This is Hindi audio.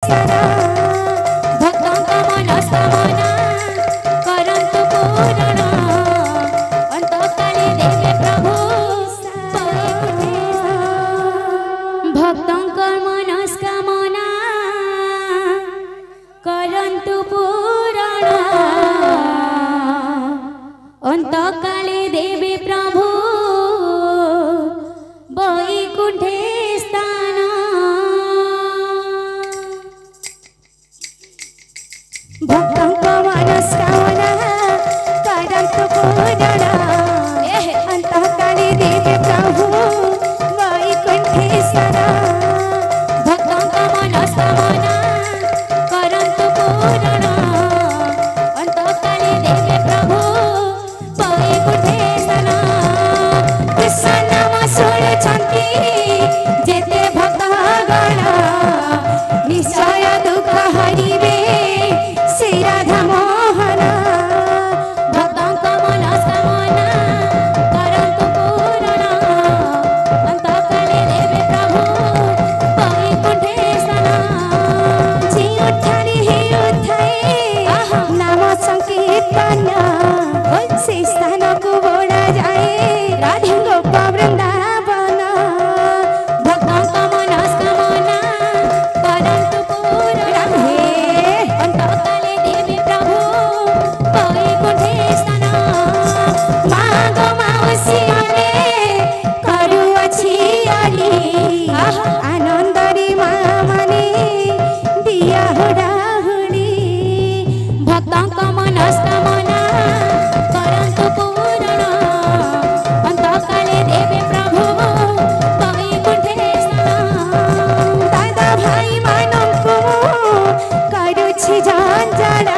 सारा भक्तों का मनस्कामना करंतु पूर्ण अंत काले देवे प्रभु भक्तों का मनस्कामना करंतु पूर्ण अंत काले देवे प्रभु वैकुंठे स्थान भक्तों को मनस्कामना करंतु पूर्ण अंत काले देवे प्रभु वैकुंठे स्थान भक्तों को मनस्कामना करंतु पूर्ण अंत काले देवे प्रभु वैकुंठे स्थान कृष्ण नाम शुणुछन्ति जेते भक्त गण निश्चय दुख हरिबे श्री राधा मोहन भक्तों का मनस्कामना करंतु पूर्ण अंत काले देवे प्रभु वैकुंठे स्थान जी उठारी ही उठाए नाम संकीर्तन से स्थान को बोला जाए राधे गोपा वृंदावन भक्तों का मनस्कामना करंतु पूर्ण अंत काले देवे प्रभु वैकुंठे स्थान माग माउसी अने करुअछि अली आनंदरी मामने दिया हुडाहुडी भक्तों का मनस्कामना करंतु पूर्ण अंत काले देवे प्रभु वैकुंठे स्थान दादा भाई मानंकु करुछि जंजाल